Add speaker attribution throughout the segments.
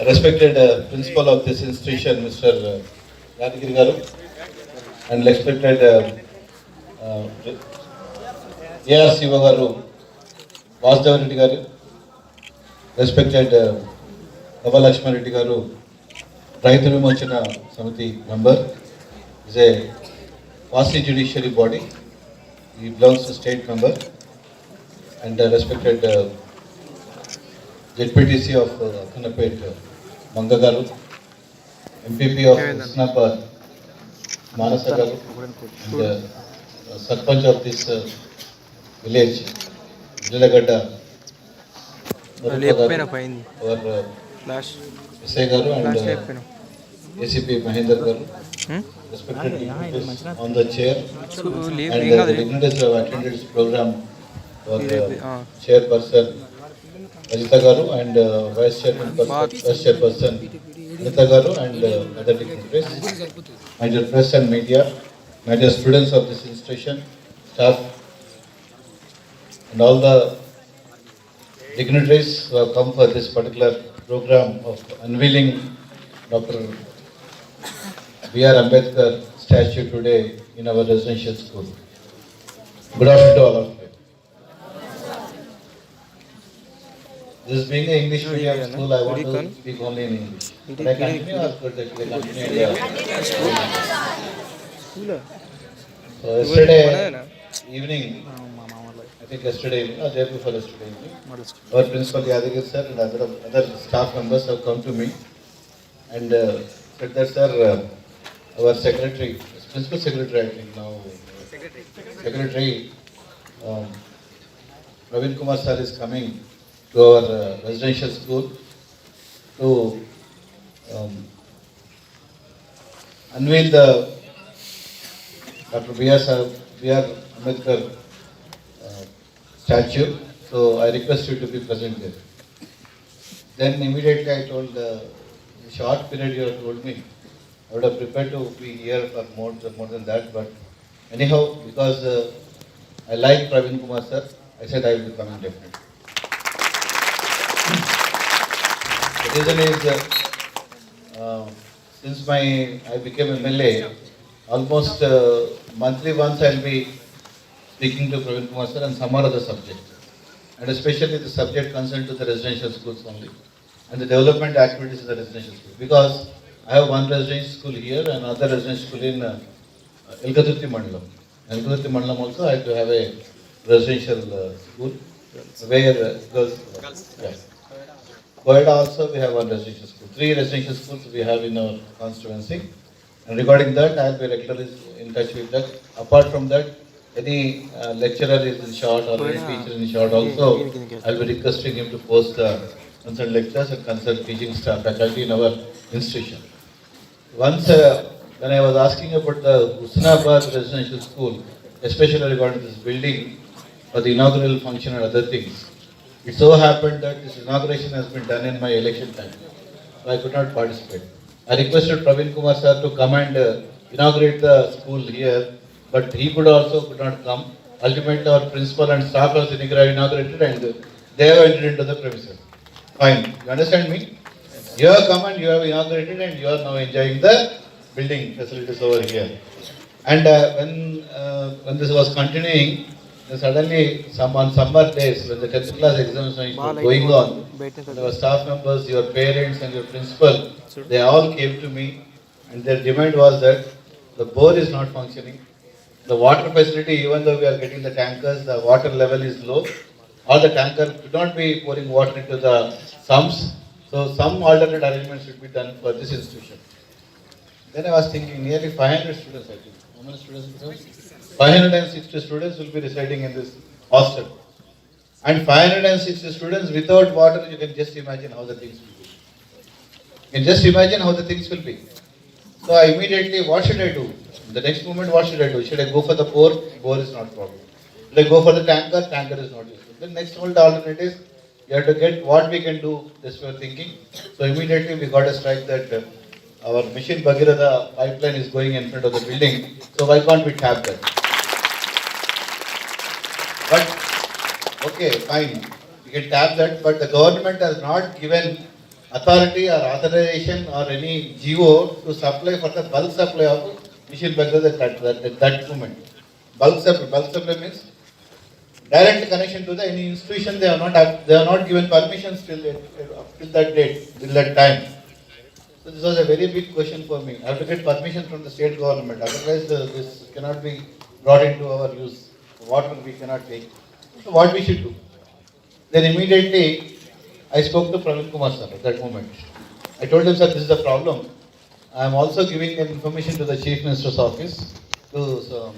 Speaker 1: Respected principal of this institution, Mr. Yadagiri Garu, and respected A.R. Siva Garu, Vasudev Reddy Garu, respected Nava Lakshman Reddy Garu, Raitu Vimochana Samiti member, is a quasi judiciary body. He belongs to state member, and respected ZPTC of Akhanapet, Manga Garu, MPP of Husnabad, Manasa Garu, and Sarpanch of this village, Villagadda, our Visay Garu and ACP Mahendra Garu, respected dignitaries on the chair, and the dignitaries who have attended this program for chairperson Rajita Garu and Vice Chairperson Anita Garu and other dignitaries, my dear press and media, my dear students of this institution, staff, and all the dignitaries who have come for this particular program of unveiling Dr. B.R. Ambedkar statue today in our residential school. Good afternoon to all of you. This being an English medium school, I want to speak only in English. Can I continue or could I continue? So yesterday evening, I think yesterday evening or day before yesterday evening, our principal Yadagiri sir and other staff members have come to me and said that sir, our secretary, principal secretary I think now, secretary Praveen Kumar sir is coming to our residential school to unveil the Dr. B.R. Ambedkar statue. So I request you to be present there. Then immediately I told, in a short period you have told me, I would have prepared to be here for more than that, but anyhow, because I like Praveen Kumar sir, I said I will be coming definitely. The reason is, since I became MLA, almost monthly once I will be speaking to Praveen Kumar sir on some or other subject, and especially the subject concerned to the residential schools only, and the development activities in the residential schools. Because I have one residential school here and another residential school in Elgaturti Mandalam. Elgaturti Mandalam also I have to have a residential school where girls. Yeah. Koida also we have one residential school. 3 residential schools we have in our constituency. And regarding that, I will be regularly in touch with that. Apart from that, any lecturer is in short or any teacher in short also, I will be requesting him to post the concerned lecturers and concerned teaching staff faculty in our institution. Once when I was asking about the Husnabad residential school, especially regarding this building for the inaugural function and other things, it so happened that this inauguration has been done in my election time, so I could not participate. I requested Praveen Kumar sir to come and inaugurate the school here, but he could not come. Ultimately, our principal and staff was inaugurated and they have entered into the premises. Fine, you understand me? You have come and you have inaugurated and you are now enjoying the building facilities over here. And when this was continuing, suddenly on summer days when the 10th class examination was going on, our staff members, your parents and your principal, they all came to me and their demand was that the bore is not functioning. The water facility, even though we are getting the tankers, the water level is low. All the tankers could not be pouring water into the sumps. So some alternate arrangements should be done for this institution. Then I was thinking nearly 500 students I think. How many students? 560 students will be residing in this hostel. And 560 students without water, you can just imagine how the things will be. You can just imagine how the things will be. So I immediately, what should I do? The next moment, what should I do? Should I go for the bore? Bore is not problem. Should I go for the tanker? Tanker is not useful. The next alternate is, you have to get what we can do, this we are thinking. So immediately we got a strike that our machine Bhagirath pipeline is going in front of the building, so why can't we tap that? But, okay, fine. you can tap that, but the government has not given authority or authorization or any GO to supply for the bulk supply of machine beggars at that moment. Bulk supply means direct connection to the any institution. They have not given permissions till that date, till that time. So this was a very big question for me. I have to get permission from the state government. Otherwise, this cannot be brought into our use. Water we cannot take. So what we should do? Then immediately I spoke to Praveen Kumar sir at that moment. I told him, sir, this is the problem. I am also giving an information to the Chief Minister's office, to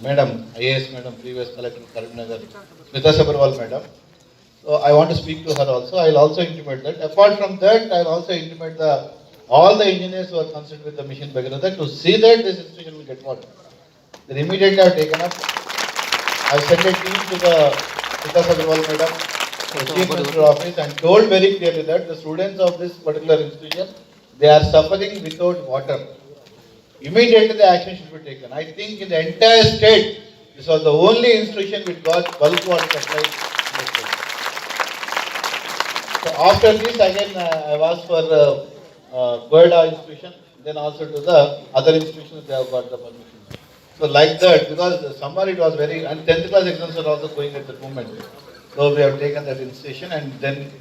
Speaker 1: Madam, IAS Madam, previous Collector Karimnagar, Smita Sabharwal Madam. So I want to speak to her also. I will also intimate that. Apart from that, I will also intimate all the engineers who are concerned with the mission Bhagirath to see that this institution will get water. Then immediately I have taken up. I sent a team to the Smita Sabharwal Madam, the Chief Minister's office, and told very clearly that the students of this particular institution, they are suffering without water. Immediately the action should be taken. I think in the entire state, this was the only institution which got bulk water supply in the state. So after this again I have asked for Goida institution, then also to the other institutions they have got the permission. So like that, because the summer it was very, and 10th class exams are also going at the moment. So we have taken that institution and then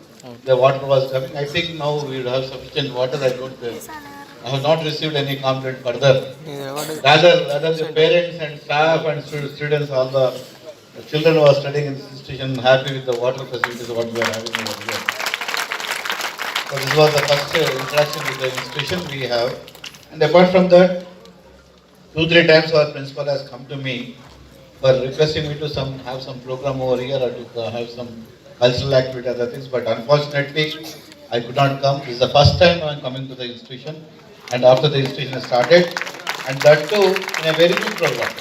Speaker 1: the water was coming. I think now we will have sufficient water. I have not received any complaint further. Rather the parents and staff and students, all the children who are studying in this institution, happy with the water facilities what we are having over here. So this was the first interaction with the institution we have. And apart from that, 2-3 times our principal has come to me for requesting me to have some program over here or to have some cultural activity, other things. But unfortunately, I could not come. This is the first time I am coming to the institution. And after the institution has started, and that too in a very big program.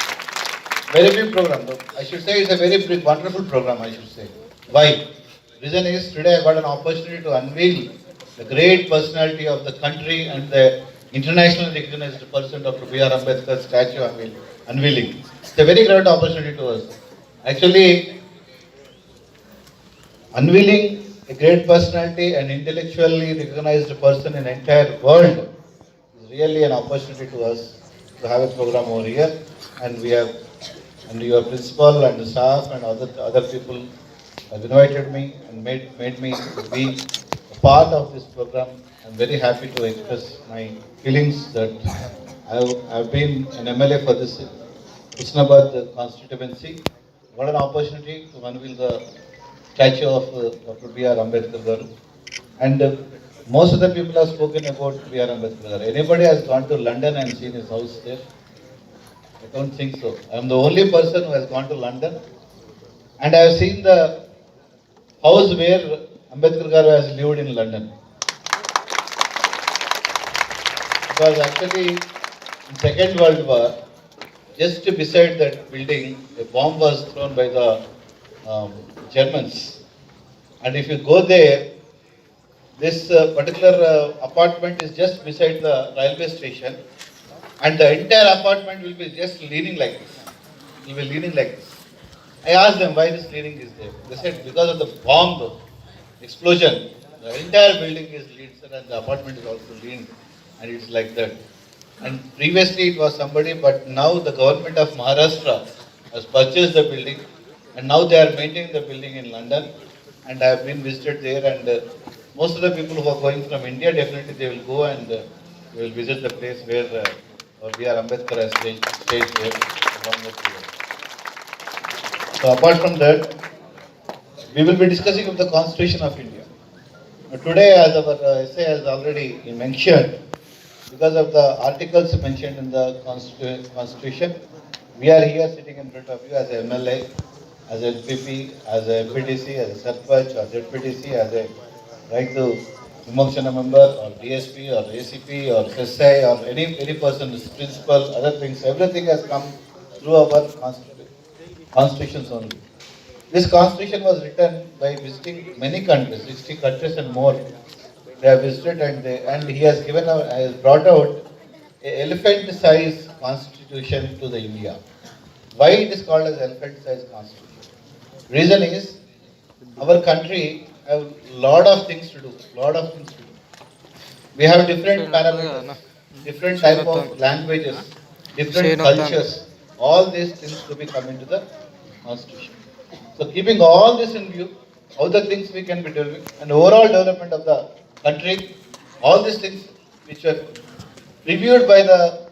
Speaker 1: Very big program. I should say it's a very big, wonderful program, I should say. Why? Reason is, today I got an opportunity to unveil the great personality of the country and the internationally recognized person, Dr. B.R. Ambedkar statue unveiling. It's a very great opportunity to us. Actually, unveiling a great personality and intellectually recognized person in the entire world is really an opportunity to us to have a program over here. And we have, and your principal and the staff and other people have invited me and made me to be a part of this program. I'm very happy to express my feelings that I've been an MLA for this Husnabad constituency. What an opportunity to unveil the statue of Dr. B.R. Ambedkar garu. And most of the people have spoken about B.R. Ambedkar garu. Anybody has gone to London and seen his house there? I don't think so. I am the only person who has gone to London, and I have seen the house where Ambedkar garu has lived in London. Because actually, in Second World War, just beside that building, a bomb was thrown by the Germans. And if you go there, this particular apartment is just beside the railway station, and the entire apartment will be just leaning like this. It will be leaning like this. I asked them why this leaning is there. They said because of the bomb explosion, the entire building is leaned, and the apartment is also leaned, and it's like that. And previously it was somebody, but now the government of Maharashtra has purchased the building, and now they are maintaining the building in London. And I have been visited there, and most of the people who are going from India, definitely they will go and they will visit the place where B.R. Ambedkar has stayed there along with you. So apart from that, we will be discussing of the Constitution of India. Today, as our essay has already mentioned, because of the articles mentioned in the Constitution, we are here sitting in front of you as a MLA, as a LPP, as a PTC, as a Sarpach, as a PTC, as a right to Vimoksana member, or DSP, or ACP, or SSI, or any person, principal, other things, everything has come through our constitutions only. This constitution was written by visiting many countries, 60 countries and more. They have visited, and he has brought out an elephant-size constitution to the India. Why it is called as elephant-size constitution? Reason is, our country have lot of things to do, lot of things to do. We have different parameters, different type of languages, different cultures, all these things to be come into the constitution. So keeping all this in view, all the things we can be doing, and overall development of the country, all these things which were reviewed by the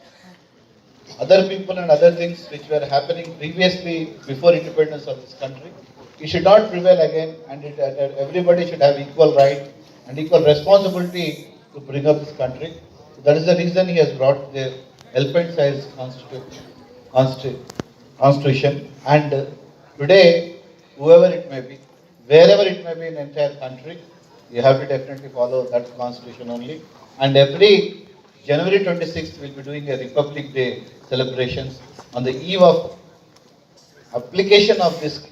Speaker 1: other people and other things which were happening previously before independence of this country, it should not prevail again, and everybody should have equal right and equal responsibility to bring up this country. So that is the reason he has brought the elephant size constitution. And today, whoever it may be, wherever it may be in the entire country, you have to definitely follow that constitution only. And every January 26th, we'll be doing a Republic Day celebrations on the eve of application of this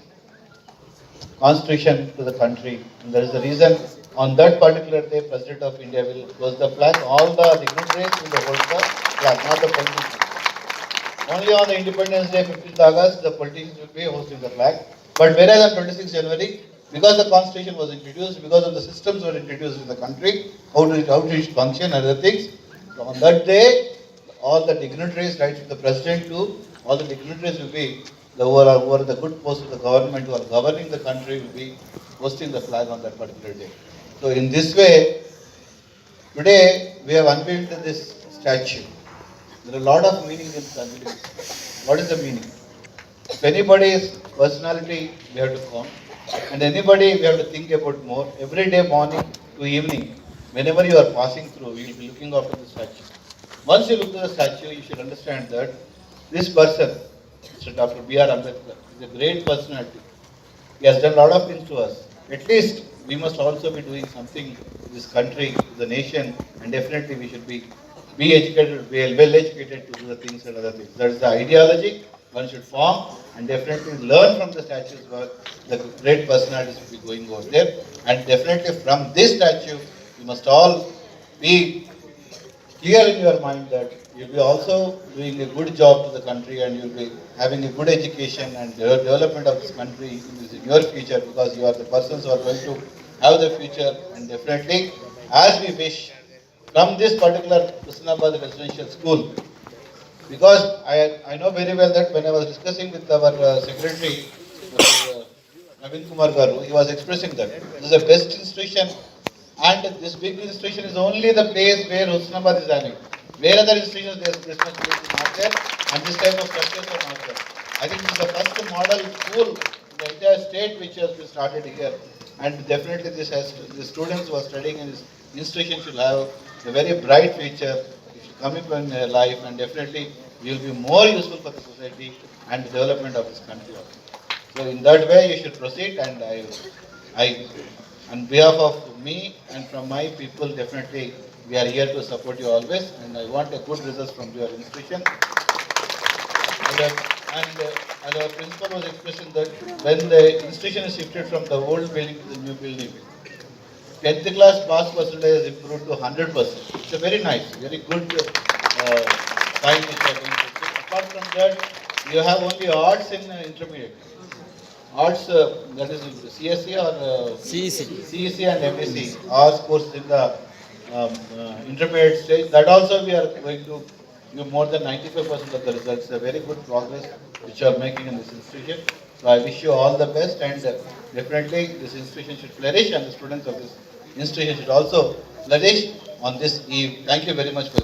Speaker 1: constitution to the country. And there is a reason on that particular day, President of India will close the flag. All the dignitaries will hold the flag, not the politicians. Only on the Independence Day, 15th August, the politicians will be hosting the flag. But whereas on 26th January, because the constitution was introduced, because of the systems were introduced in the country, how to function and other things. So on that day, all the dignitaries, right from the president to all the dignitaries will be the over the good post of the government who are governing the country will be hosting the flag on that particular day. So in this way, today we have unveiled this statue. There are a lot of meaning in unveiling this. What is the meaning? If anybody's personality we have to form, and anybody we have to think about more, every day morning to evening, whenever you are passing through, you will be looking after the statue. Once you look at the statue, you should understand that this person, Mr. Dr. B.R. Ambedkar, is a great personality. He has done a lot of things to us. At least we must also be doing something to this country, to the nation, and definitely we should be educated, well educated to do the things and other things. That is the ideology one should form, and definitely learn from the statues where the great personalities will be going over there. And definitely from this statue, you must all be clear in your mind that you'll be also doing a good job to the country, and you'll be having a good education and development of this country in your future, because you are the persons who are going to have the future. And definitely, as we wish, from this particular Husnabad Residential School, because I know very well that when I was discussing with our secretary, Naveen Kumar Garu, he was expressing that this is the best institution, and this big institution is only the place where Husnabad is having. Where other institutions this much place is not there, and this type of structures are not there. I think this is the first model school in the entire state which has been started here, and definitely the students who are studying in this institution should have a very bright future. It should come up in their life, and definitely we will be more useful for the society and the development of this country also. So in that way you should proceed, and I on behalf of me and from my people, definitely we are here to support you always, and I want a good result from your institution. And our principal was expressing that when the institution is shifted from the old building to the new building, 10th class pass percentage has improved to 100%. It's a very nice, very good sign which you are going to see. Apart from that, you have only arts in intermediate. Arts, that is CSE or CEC and MSc, arts course in the intermediate stage. That also we are going to give more than 95% of the results. A very good progress which you are making in this institution. So I wish you all the best, and definitely this institution should flourish, and the students of this institution should also flourish on this eve. Thank you very much for